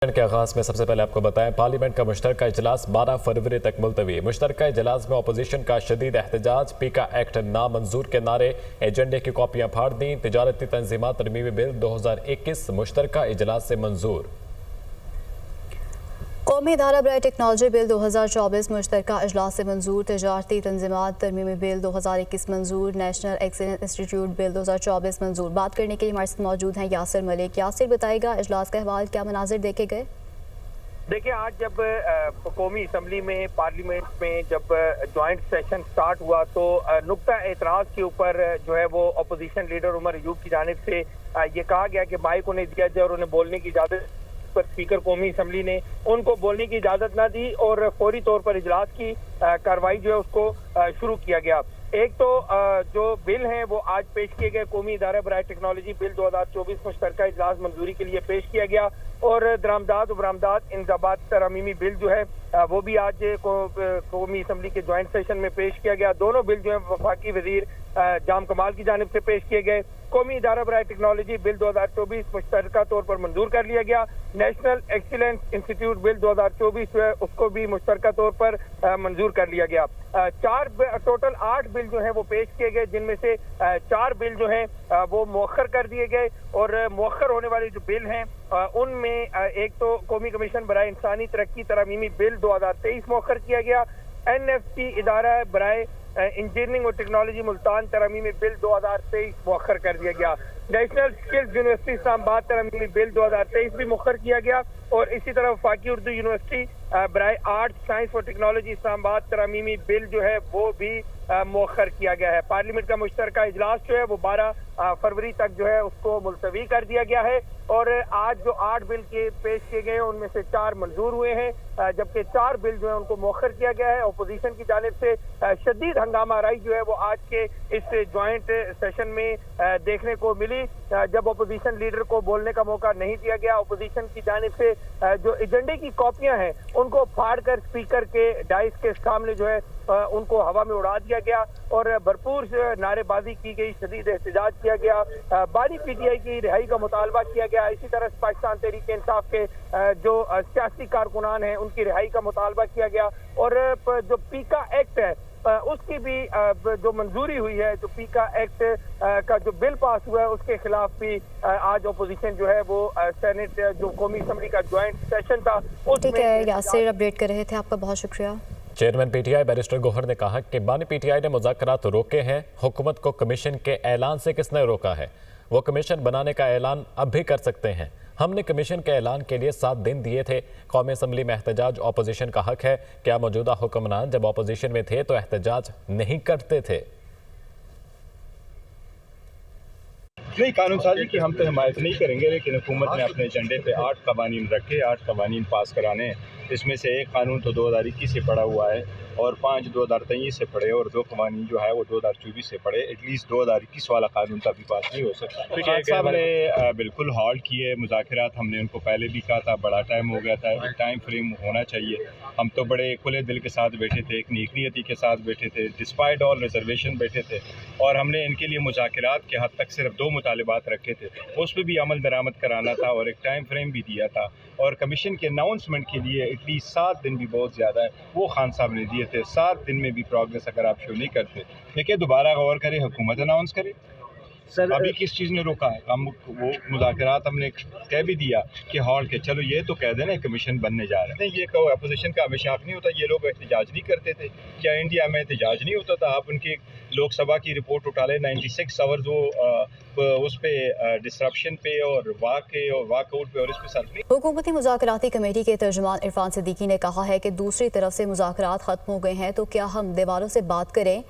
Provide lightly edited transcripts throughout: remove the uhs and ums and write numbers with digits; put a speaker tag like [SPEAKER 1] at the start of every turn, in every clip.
[SPEAKER 1] के आगाज में सबसे पहले आपको बताएं, पार्लियामेंट का मुश्तरका इजलास 12 फरवरी तक मुलतवी। मुश्तरका इजलास में अपोजिशन का शदीद एहतजाज, पीका एक्ट नामंजूर के नारे, एजेंडे की कॉपियां फाड़ दी। तिजारती तंजीमात तरमीमी बिल 2021 मुश्तरका इजलास से मंजूर।
[SPEAKER 2] कौमी इदारा बराए टेक्नोलॉजी बिल 2024 मुश्तरका इजलास से मंजूर। तिजारती तंजीमात तरमीमी बिल 2021 मंजूर। नेशनल एक्सीलेंस इंस्टीट्यूट बिल 2024 मंजूर। बात करने के लिए हमारे साथ मौजूद हैं यासिर मलिक। यासिर, बताएगा इजलास का अहवाल, क्या मनाजिर देखे गए?
[SPEAKER 3] देखिए, आज जब कौमी असम्बली में पार्लियामेंट में जब ज्वाइंट सेशन स्टार्ट हुआ तो नुक्ता एतराज़ के ऊपर जो है वो अपोजिशन लीडर उमर अयूब की जानिब से ये कहा गया कि माइक उन्हें दिया जाए और उन्हें बोलने की इजाज़त, पर स्पीकर कौमी असम्बली ने उनको बोलने की इजाज़त ना दी और फौरी तौर पर इजलास की कार्रवाई जो है उसको शुरू किया गया। एक तो जो बिल हैं वो आज पेश किए गए, कौमी इदारा बराए टेक्नोलॉजी बिल 2024 मुश्तरका इजलास मंजूरी के लिए पेश किया गया और दरामदाद और बरामदाद इंतजामात तरमीमी बिल जो है वो भी आज कौमी असम्बली के ज्वाइंट सेशन में पेश किया गया। दोनों बिल जो है वफाकी वजीर जाम कमाल की जानिब से पेश किए गए। कौमी इदारा बराए टेक्नोलॉजी बिल 2024 मुश्तरका तौर पर मंजूर कर लिया गया। नेशनल एक्सीलेंस इंस्टीट्यूट बिल 2024 जो है उसको भी मुश्तरका तौर पर मंजूर कर लिया गया। टोटल 8 बिल जो है वो पेश किए गए, जिनमें से 4 बिल जो है वो मौखर कर दिए गए और मौखर होने वाले जो बिल हैं उनमें एक तो कौमी कमीशन बराए इंसानी तरक्की तरमीमी बिल 2023 मौखर किया गया। NFC इदारा बराए इंजीनियरिंग और टेक्नोलॉजी मुल्तान तरमीमी बिल 2023 मौखर कर दिया गया। नेशनल स्किल्स यूनिवर्सिटी इस्लामाबाद तरमीमी बिल 2023 भी मौखर किया गया और इसी तरह वफाकी उर्दू यूनिवर्सिटी बराए आर्ट साइंस और टेक्नोलॉजी इस्लामाबाद तरमीमी बिल जो है वो भी मौखर किया गया है। पार्लियामेंट का मुश्तरका इजलास जो है वो 12 फरवरी तक जो है उसको मुलतवी कर दिया गया है और आज जो 8 बिल के पेश किए गए हैं उनमें से 4 मंजूर हुए हैं, जबकि 4 बिल जो है उनको मौखर किया गया है। अपोजिशन की जानिब से शदीद हंगामा आराई जो है वो आज के इस ज्वाइंट सेशन में देखने को मिली, जब अपोजिशन लीडर को बोलने का मौका नहीं दिया गया। अपोजिशन की जानिब से जो एजेंडे की कॉपियां हैं उनको फाड़कर स्पीकर के डाइस के सामने जो है उनको हवा में उड़ा दिया गया और भरपूर नारेबाजी की गई, शदीद एहतजाज किया गया, बानी PTI की रिहाई का मुतालबा किया गया। इसी तरह पाकिस्तान तहरीक इंसाफ के जो सियासी कारकुनान हैं उनकी रिहाई का मुतालबा किया गया और जो पीका एक्ट है उसकी भी जो मंजूरी हुई है, जो पीका एक्ट का जो बिल पास हुआ है उसके खिलाफ भी आज अपोजिशन जो है वो सेनेट जो कौमी असम्बली का ज्वाइंट सेशन था उसमें।
[SPEAKER 2] ठीक है यासिर, अपडेट कर रहे थे, आपका बहुत शुक्रिया।
[SPEAKER 1] चेयरमैन PTI बैरिस्टर गौहर ने कहा कि बानी PTI ने मुज़ाकरात रोके हैं, हुकूमत को कमीशन के ऐलान से किसने रोका है? वो कमीशन बनाने का ऐलान अब भी कर सकते हैं। हमने कमीशन के ऐलान के लिए 7 दिन दिए थे। कौमी असम्बली में एहतजाज अपोजिशन का हक है। क्या मौजूदा हुक्मरान जब अपोजिशन में थे तो एहतजाज नहीं करते थे?
[SPEAKER 4] नहीं, कानून साजी की हम तो हिमायत नहीं करेंगे, लेकिन हुकूमत ने अपने एजेंडे पे 8 कवानीन रखे, 8 कवानीन पास कराने। इसमें से एक कानून तो 2021 से पड़ा हुआ है और 5 2023 से पड़े और 2 कवानीन जो है वो 2024 से पड़े। एटलीस्ट 2021 वाला कानून कभी पास नहीं हो सकता। खान साहब ने बिल्कुल हॉल्ट किए मुज़ाकरात। हमने उनको पहले भी कहा था, बड़ा टाइम हो गया था, एक टाइम फ्रेम होना चाहिए। हम तो बड़े खुले दिल के साथ बैठे थे, एक नेक नियति के साथ बैठे थे, डिस्पाइट ऑल रिजर्वेशन बैठे थे और हमने इनके लिए मुज़ाकरात के हद तक सिर्फ 2 मुतालिबात रखे थे, उस पर भी अमल दरामद कराना था और एक टाइम फ्रेम भी दिया था और कमीशन के अनाउंसमेंट के लिए एटलीस्ट 7 दिन भी बहुत ज़्यादा है, वो खान साहब ने दिए थे। 7 दिन में भी प्रोग्रेस अगर आप शो नहीं करते, देखिए दोबारा गौर करें, हुकूमत अनाउंस करे। सर अभी किस चीज़ ने रोका है? हम वो मुज़ाकरात हमने कह भी दिया कि हॉल के चलो ये तो कह देना कमीशन बनने जा रहा है। नहीं, ये कहो अपोजिशन का हमेशा हक नहीं होता। ये लोग एहतजाज नहीं करते थे क्या? इंडिया में एहतजाज नहीं होता था? आप उनकी लोकसभा की रिपोर्ट उठा लें, 96 आवर्स वो उस पर डिसरप्शन पे और वाकआउट पे और इस पे सर्फ नहीं।
[SPEAKER 2] हुकूमती मुज़ाकराती कमेटी के तर्जुमान इरफान सिद्दीकी ने कहा है कि दूसरी तरफ से मुज़ाकरात ख़त्म हो गए हैं तो क्या हम दीवारों से बात करें?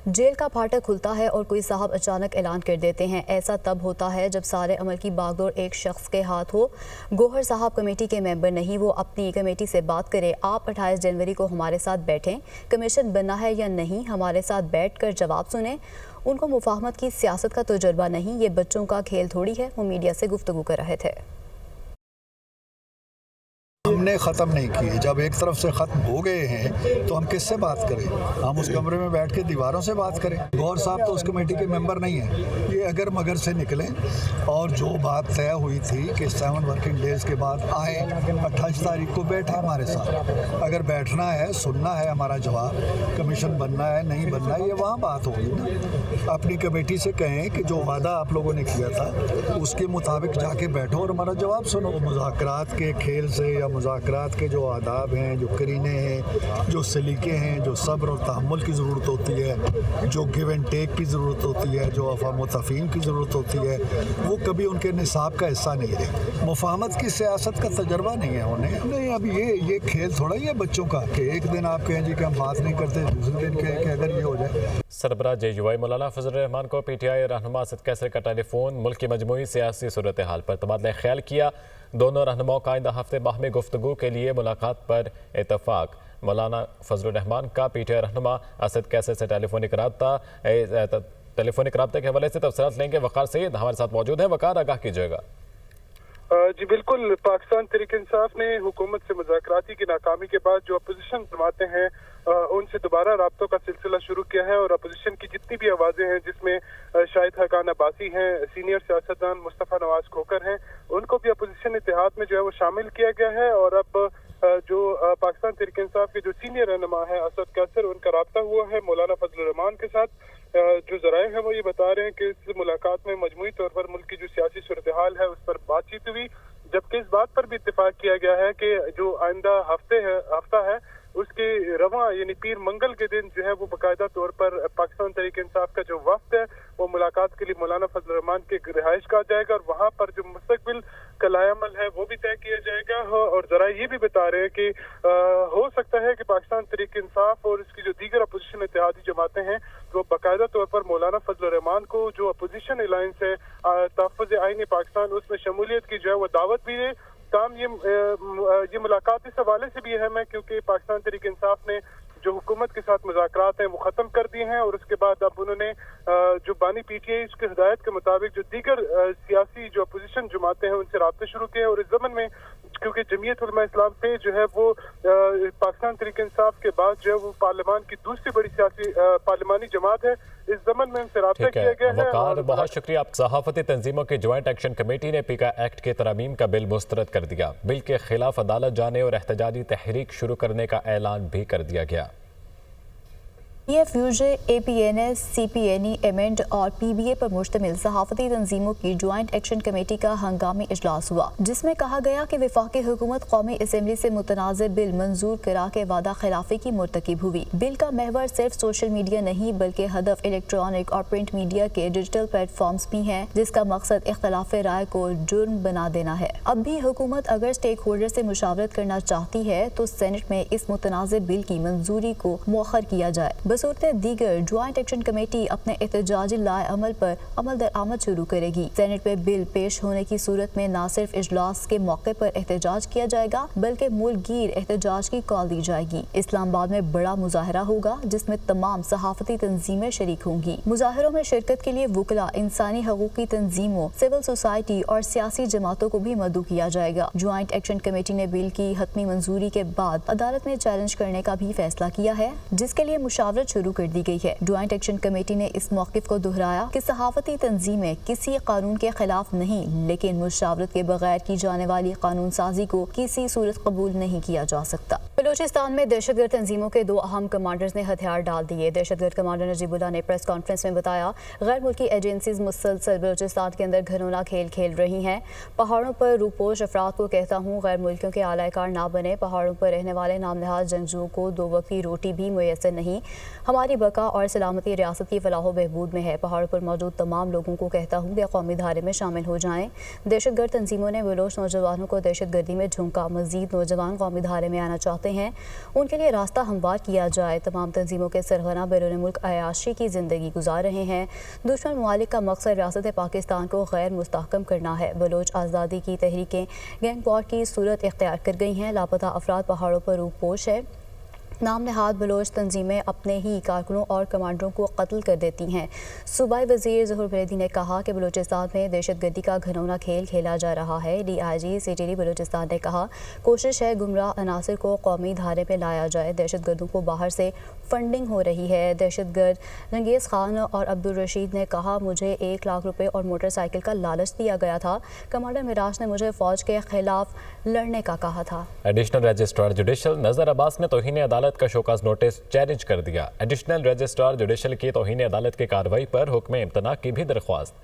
[SPEAKER 2] जेल का फाटक खुलता है और कोई साहब अचानक ऐलान कर देते हैं। ऐसा तब होता है जब सारे अमल की बागडोर एक शख्स के हाथ हो। गौहर साहब कमेटी के मेंबर नहीं, वो अपनी कमेटी से बात करें। आप 28 जनवरी को हमारे साथ बैठें, कमीशन बनना है या नहीं हमारे साथ बैठ कर जवाब सुने। उनको मुफाहमत की सियासत का तजुर्बा नहीं, ये बच्चों का खेल थोड़ी है। वो मीडिया से गुफ्तगू कर रहे थे।
[SPEAKER 5] हमने ख़त्म नहीं किए। जब एक तरफ से ख़त्म हो गए हैं तो हम किससे बात करें? हम उस कमरे में बैठ के दीवारों से बात करें। गौर साहब तो उस कमेटी के मेंबर नहीं हैं। ये अगर मगर से निकलें और जो बात तय हुई थी कि 7 वर्किंग डेज़ के बाद आए, 28 तारीख को बैठे हमारे साथ। अगर बैठना है, सुनना है हमारा जवाब, कमीशन बनना है नहीं बनना है, ये वहाँ बात होगी ना। अपनी कमेटी से कहें कि जो वादा आप लोगों ने किया था उसके मुताबिक जाके बैठो और हमारा जवाब सुनो। मुज़ाकरात के खेल से या मुज़ाकरात के जो आदाब हैं, जो करीने हैं, जो सलीके हैं, जो सब्र और तहम्मुल की ज़रूरत होती है, जो गिव एंड टेक की ज़रूरत होती है, जो अफ़ाम व तफ़हीम की ज़रूरत होती है, वो कभी उनके निसाब का हिस्सा नहीं रहे। मुफाहमत की सियासत का तजर्बा नहीं है उन्हें। नहीं, अब ये खेल थोड़ा ही है बच्चों का कि एक दिन आप कहें जी कि हम बात नहीं करते, दूसरे दिन कहें कि अगर ये हो जाए।
[SPEAKER 1] सरबराह JUI मौलाना फजलुर रहमान को PTI रहनुमा असद कैसर का टेलीफोन मुल्क की मजमूई सियासी सूरत हाल पर तबादला ख्याल किया। दोनों रहनुमाओं का आइंदा हफ्ते बाहमी गुफ्तगू के लिए मुलाकात पर इतफाक। मौलाना फजलुर रहमान का PTI रहनुमा असद कैसर से टेलीफोनिक राब्ते के हवाले से तफसीलात लेंगे। वकार सईद हमारे साथ मौजूद है। वकार, आगाह कीजिएगा।
[SPEAKER 6] जी बिल्कुल, पाकिस्तान तहरीक इंसाफ ने हुकूमत से मुज़ाकराती की नाकामी के बाद जो अपोजिशन जमातें हैं उनसे दोबारा राब्तों का सिलसिला शुरू किया है और अपोजिशन की जितनी भी आवाज़ें हैं, जिसमें शाहिद हकान अब्बासी हैं, सीनियर सियासतदान मुस्तफ़ा नवाज खोकर हैं, उनको भी अपोजिशन इत्तेहाद में जो है वो शामिल किया गया है। और अब जो पाकिस्तान तहरीक इंसाफ के जो सीनियर रहनुमा है असद कैसर, उनका राब्ता हुआ है मौलाना फजलुर रहमान के साथ। जो ज़राए हैं वो ये बता रहे हैं कि इस मुलाकात में मजमूई तौर पर मुल्क की जो सियासी सूरत हाल है उस पर बातचीत हुई, जबकि इस बात पर भी इत्तेफाक किया गया है कि जो आइंदा हफ्ता है उसके रवां यानी पीर मंगल के दिन जो है वो बाकायदा तौर पर पाकिस्तान तहरीक इंसाफ का जो वफ्द है वो मुलाकात के लिए मौलाना फजलुर रहमान के रिहाइश का जाएगा और वहाँ पर जो मुस्तकबिल का लायामल है वो भी तय किया जाएगा। और जरा ये भी बता रहे हैं कि हो सकता है कि पाकिस्तान तहरीक इंसाफ और इसकी जो दीगर अपोजिशन इत्तेहादी जमातें हैं वो बाकायदा तौर पर मौलाना फजलुर रहमान को जो अपोजिशन अलायंस है तहफ़्फ़ुज़ आईन पाकिस्तान, उसमें शमूलियत की जो है वो दावत भी है। काम ये मुलाकात इस हवाले से भी अहम है क्योंकि पाकिस्तान तहरीक इंसाफ ने जो हुकूमत के साथ मुज़ाकरात हैं वो ख़त्म कर दिए हैं और उसके बाद अब उन्होंने जो बानी PTI उसके हिदायत के मुताबिक जो दीगर सियासी जो अपोजिशन जमातें हैं उनसे राब्ते शुरू किए और इस ज़मन में क्योंकि जमीयत उलमा इस्लाम पे जो है वो पाकिस्तान तहरीक इंसाफ के बाद जो है वो पार्लियामान की दूसरी बड़ी सियासी पार्लियामानी जमात है, इस ज़मन में उनसे राब्ता किया गया है।
[SPEAKER 1] वकार, बहुत शुक्रिया। सहाफ़ती तंजीमों की ज्वाइंट एक्शन कमेटी ने PICA एक्ट के तरमीम का बिल मुस्तरद कर दिया। बिल के खिलाफ अदालत जाने और एहतजाजी तहरीक शुरू करने का ऐलान भी कर दिया गया।
[SPEAKER 2] PFUJ, APNS, CPNE, एमेंड और PBA पर मुश्तमिल सहाफ़ती तंजीमों की ज्वाइंट एक्शन कमेटी का हंगामी इजलास हुआ, जिसमें कहा गया कि वफाकी हुकूमत कौमी असम्बली से मुतनाज़ बिल मंजूर करा के वादा खिलाफी की मुर्तकिब हुई। बिल का महवर सिर्फ सोशल मीडिया नहीं बल्कि हदफ इलेक्ट्रॉनिक और प्रिंट मीडिया के डिजिटल प्लेटफॉर्म्स भी हैं, जिसका मकसद इख्तलाफ राय को जुर्म बना देना है। अब भी हुकूमत अगर स्टेक होल्डर से मुशावरत करना चाहती है तो सेनेट में इस मुतनाज़ बिल की मंजूरी को मौखर किया जाए। बसूरत दीगर ज्वाइंट एक्शन कमेटी अपने एहतजाजी लाए अमल पर अमल दरामद शुरू करेगी। सेनेट में बिल पेश होने की सूरत में न सिर्फ इजलास के मौके पर एहतजाज किया जाएगा बल्कि मुल्कगीर एहतजाज की कॉल दी जाएगी। इस्लामाबाद में बड़ा मुजाहरा होगा जिसमें तमाम सहाफती तंजीमें शरीक होंगी। मुजाहरों में शिरकत के लिए वुकला, इंसानी हकूकी तंजीमों, सिविल सोसाइटी और सियासी जमातों को भी मदऊ किया जाएगा। ज्वाइंट एक्शन कमेटी ने बिल की हतमी मंजूरी के बाद अदालत में चैलेंज करने का भी फैसला किया है, जिसके लिए मुशावरत शुरू कर दी गई है। ज्वाइंट एक्शन कमेटी ने इस मौक़िफ़ को दोहराया कि सहाफती तंजीमें किसी कानून के खिलाफ नहीं लेकिन मुशावरत के बगैर की जाने वाली कानून साजी को किसी सूरत कबूल नहीं किया जा सकता। बलूचिस्तान में दहशतगर्द तंजीमों के 2 अहम कमांडर्स ने हथियार डाल दिए। दहशतगर्द कमांडर नजीबुल्लाह ने प्रेस कॉन्फ्रेंस में बताया, गैर मुल्की एजेंसीज मुसलसल बलूचिस्तान के अंदर घिनौना खेल खेल रही हैं। पहाड़ों पर रूपोश अफराद को कहता हूँ, गैर मुल्कियों के आलाकार ना बने। पहाड़ों पर रहने वाले नामनहाद जंगजुओं को 2 वक्त की रोटी भी मुयसर नहीं। हमारी बका और सलामती रियासत की फलाह बहबूद में है। पहाड़ों पर मौजूद तमाम लोगों को कहता हूँ कि कौमी धारे में शामिल हो जाएं। दहशतगर्द तंजीमों ने बलोच नौजवानों को दहशतगर्दी में झोंका। मजीद नौजवान कौमी धारे में आना चाहते हैं, उनके लिए रास्ता हमवार किया जाए। तमाम तंजीमों के सरगना बैरून मुल्क अयाशी की ज़िंदगी गुजार रहे हैं। दुश्मन ममालिक का मकसद रियासत पाकिस्तान को गैर मुस्तहकम करना है। बलोच आज़ादी की तहरीकें गैंग वॉर की सूरत इख्तियार कर गई हैं। लापता अफराद पहाड़ों पर रूपोश है। नाम नहाद बलोच तंजीमें अपने ही कारकुनों और कमांडरों को कत्ल कर देती हैं। सूबाई वजीर ज़हूर बरेदी ने कहा कि बलूचिस्तान में दहशतगर्दी का घिनौना खेल खेला जा रहा है। DIG CTD बलूचिस्तान ने कहा कोशिश है गुमराह अनासर को कौमी धारे में लाया जाए। दहशतगर्दों को बाहर से फंडिंग हो रही है। दहशतगर्द रंगीज़ खान और अब्दुल रशीद ने कहा मुझे 1 लाख रुपए और मोटरसाइकिल का लालच दिया गया था। कमांडर मिराज ने मुझे फ़ौज के खिलाफ लड़ने का कहा था।
[SPEAKER 1] एडिशनल रजिस्ट्रार जुडिशल नज़र अब्बास ने तौहीन अदालत का शोकाज नोटिस चैलेंज कर दिया। एडिशनल रजिस्ट्रार जुडिशल की तौहीन अदालत की कार्रवाई पर हुक्म इम्तना की भी दरख्वास्त।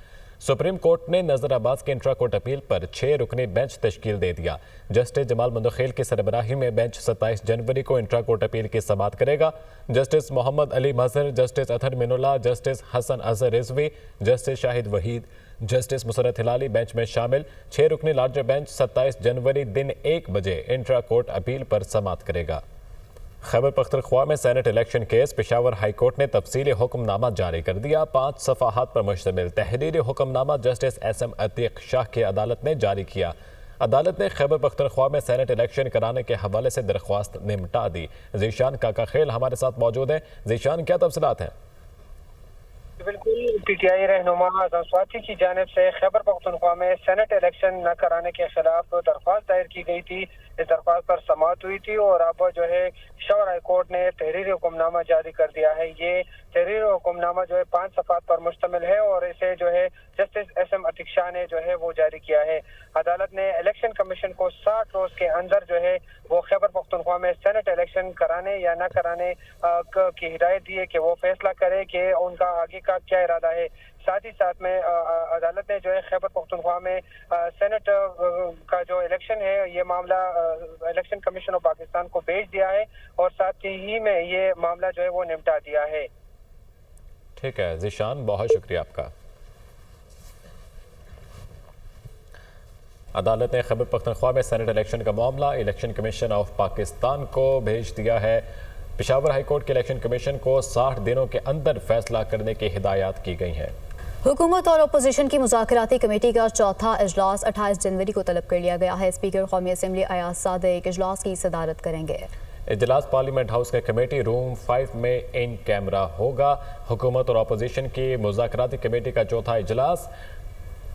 [SPEAKER 1] सुप्रीम कोर्ट ने नज़र अब्बास की इंट्रा कोर्ट अपील पर 6 रुकनी बेंच तश्कील दे दिया। जस्टिस जमाल मुंदखिल की सरबराही में बेंच 27 जनवरी को इंट्रा कोर्ट अपील की समाअत करेगा। Justice Mohammad Ali Mazhar, justice Athar Minallah, justice Hasan Azhar Rizvi, justice Shahid Waheed, justice Musarrat Hilali bench में शामिल। 6 रुकनी लार्जर बेंच 27 जनवरी दिन 1 बजे इंट्रा कोर्ट अपील पर समाअत करेगा। खैबर पख्तूनख्वा में senate election case Peshawar high court ने तफसीली हुक्मनामा जारी कर दिया। 5 सफ़ाहात पर मुश्तमिल तहरीरी हुक्मनामा जस्टिस SM अतीक शाह की अदालत ने जारी किया। अदालत ने खैबर पख्तूनख्वा में सेनेट इलेक्शन कराने के हवाले से दरख्वास्त निपटा दी। जीशान काका खेल हमारे साथ मौजूद है। जीशान, क्या तफसीलात हैं?
[SPEAKER 7] बिल्कुल, PTI रहनुमा आज़म स्वाति की जानिब से खैबर पख्तूनख्वा में सेनेट इलेक्शन न कराने के खिलाफ दरख्वास्त दायर की गई थी। इस दरख्वास्त पर समाअत हुई थी और अब जो है पेशावर हाई कोर्ट ने तहरीरी हुक्मनामा जारी कर दिया है। ये तहरीरी हुक्मनामा जो है 5 सफ़ात पर मुश्तमिल है और इसे जो है जस्टिस SM अतीक शाह ने जो है वो जारी किया है। अदालत ने इलेक्शन कमीशन को 60 रोज के अंदर जो है वो खैबर पख्तूनख्वा में सेनेट इलेक्शन कराने या न कराने की हिदायत दी है कि वो फैसला करे कि उनका आगे का क्या इरादा है। साथ ही साथ में अदालत ने जो है खैबर पख्तूनख्वा में सेनेट का जो इलेक्शन है ये मामला इलेक्शन कमीशन ऑफ पाकिस्तान को भेज दिया है और साथ ही में ये मामला जो है वो निपटा दिया है।
[SPEAKER 1] ठीक है जीशान, बहुत शुक्रिया आपका। अदालत ने खैबर पख्तूनख्वा में सेनेट इलेक्शन का मामला इलेक्शन कमीशन ऑफ पाकिस्तान को भेज दिया है। पेशावर हाई कोर्ट के इलेक्शन कमीशन को 60 दिनों के अंदर फैसला करने की हिदायत की गई है।
[SPEAKER 2] हुकूमत और अपोजिशन की मुज़ाकराती कमेटी का चौथा इजलास 28 जनवरी को तलब कर लिया गया है। स्पीकर कौमी असम्बली अयाज सादिक इजलास की सदारत करेंगे।
[SPEAKER 1] इजलास पार्लियामेंट हाउस के कमेटी रूम 5 में इन कैमरा होगा। हुकूमत और अपोजिशन की मुज़ाकराती कमेटी का चौथा इजलास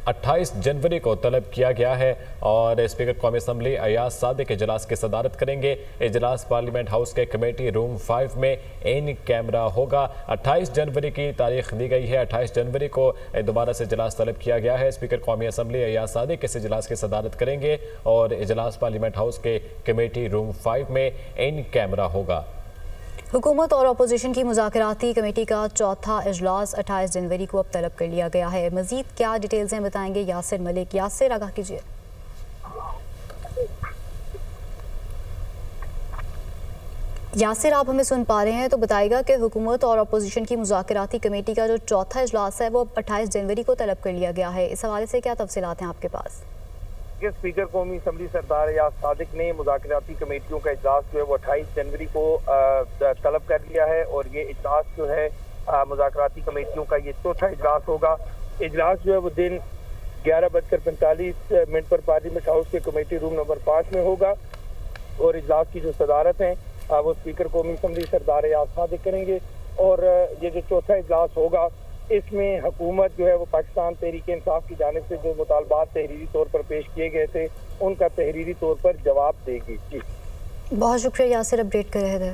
[SPEAKER 1] 28 जनवरी को तलब किया गया है और स्पीकर कौमी असम्बली अयाज सादिक इजलास की सदारत करेंगे। इजलास पार्लियामेंट हाउस के कमेटी रूम 5 में इन कैमरा होगा। 28 जनवरी की तारीख दी गई है। 28 जनवरी को दोबारा से इजलास तलब किया गया है। स्पीकर कौमी असम्बली अयाज सादिक इस इजलास की सदारत करेंगे और इजलास पार्लियामेंट हाउस के कमेटी रूम 5 में इन कैमरा होगा।
[SPEAKER 2] हुकूमत और अपोजिशन की मुज़ाकराती कमेटी का चौथा इजलास 28 जनवरी को अब तलब कर लिया गया है। मज़ीद क्या डिटेल्स हैं बताएंगे यासिर मलिक। यासिर, आगाह कीजिए। यासिर, आप हमें सुन पा रहे हैं तो बताइएगा कि हुकूमत और अपोजिशन की मुज़ाकराती कमेटी का जो चौथा इजलास है वो 28 जनवरी को तलब कर लिया गया है। इस हवाले से क्या तफसीलात हैं आपके पास?
[SPEAKER 3] स्पीकर कौमी असम्बली सरदार अयाज सादिक ने मुज़ाकराती कमेटियों का इजलास जो है वो 28 जनवरी को तलब कर लिया है और ये इजलास जो है मुज़ाकराती कमेटियों का ये चौथा इजलास होगा। इजलास जो है वो दिन 11:45 पर पार्लियामेंट हाउस के कमेटी रूम नंबर 5 में होगा और इजलास की जो सदारत है वो स्पीकर कौमी असम्बली सरदार अयाज सादिक करेंगे। और ये जो चौथा इजलास होगा इसमें हुकूमत जो है वो पाकिस्तान तहरीक इंसाफ की जानिब से जो मुतालबात तहरीरी तौर पर पेश किए गए थे उनका तहरीरी तौर पर जवाब देगी। जी,
[SPEAKER 2] बहुत शुक्रिया यासिर, अपडेट कर रहे थे।